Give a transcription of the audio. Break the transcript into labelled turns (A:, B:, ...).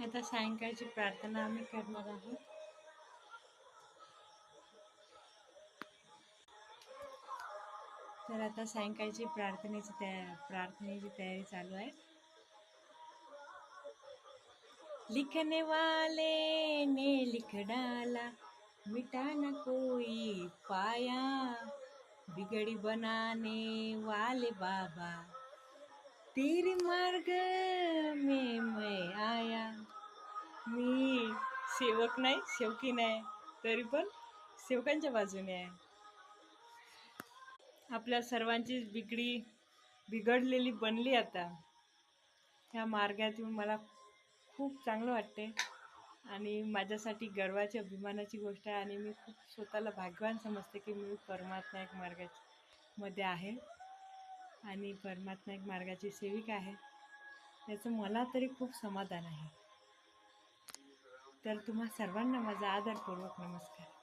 A: आता सायंकाळची प्रार्थना आम्ही करणार आहोत. तर आता सायंकाळची प्रार्थनेची तयारी चालू आहे. लिखने वाले ने लिख डाला, मिटा न कोई पाया, बिगड़ी बनाने वाले बाबा, तेरे मार्ग में मैं आया. मी सेवक नाही, सेवकी नाही, तरी पण सेवकांच्या बाजूने आहे. आपल्या सर्वांचीच बिघडलेली बनली आता. ह्या मार्गातून मला खूप चांगलं वाटते आणि माझ्यासाठी गर्वाची अभिमानाची गोष्ट आहे आणि मी खूप स्वतःला भाग्यवान समजते की मी परमात्मा एक मध्ये आहे आणि परमात्मा एक मार्गाची सेविका आहे. याचं मला तरी खूप समाधान आहे. तर तुम्हा सर्वांना माझा आदरपूर्वक नमस्कार.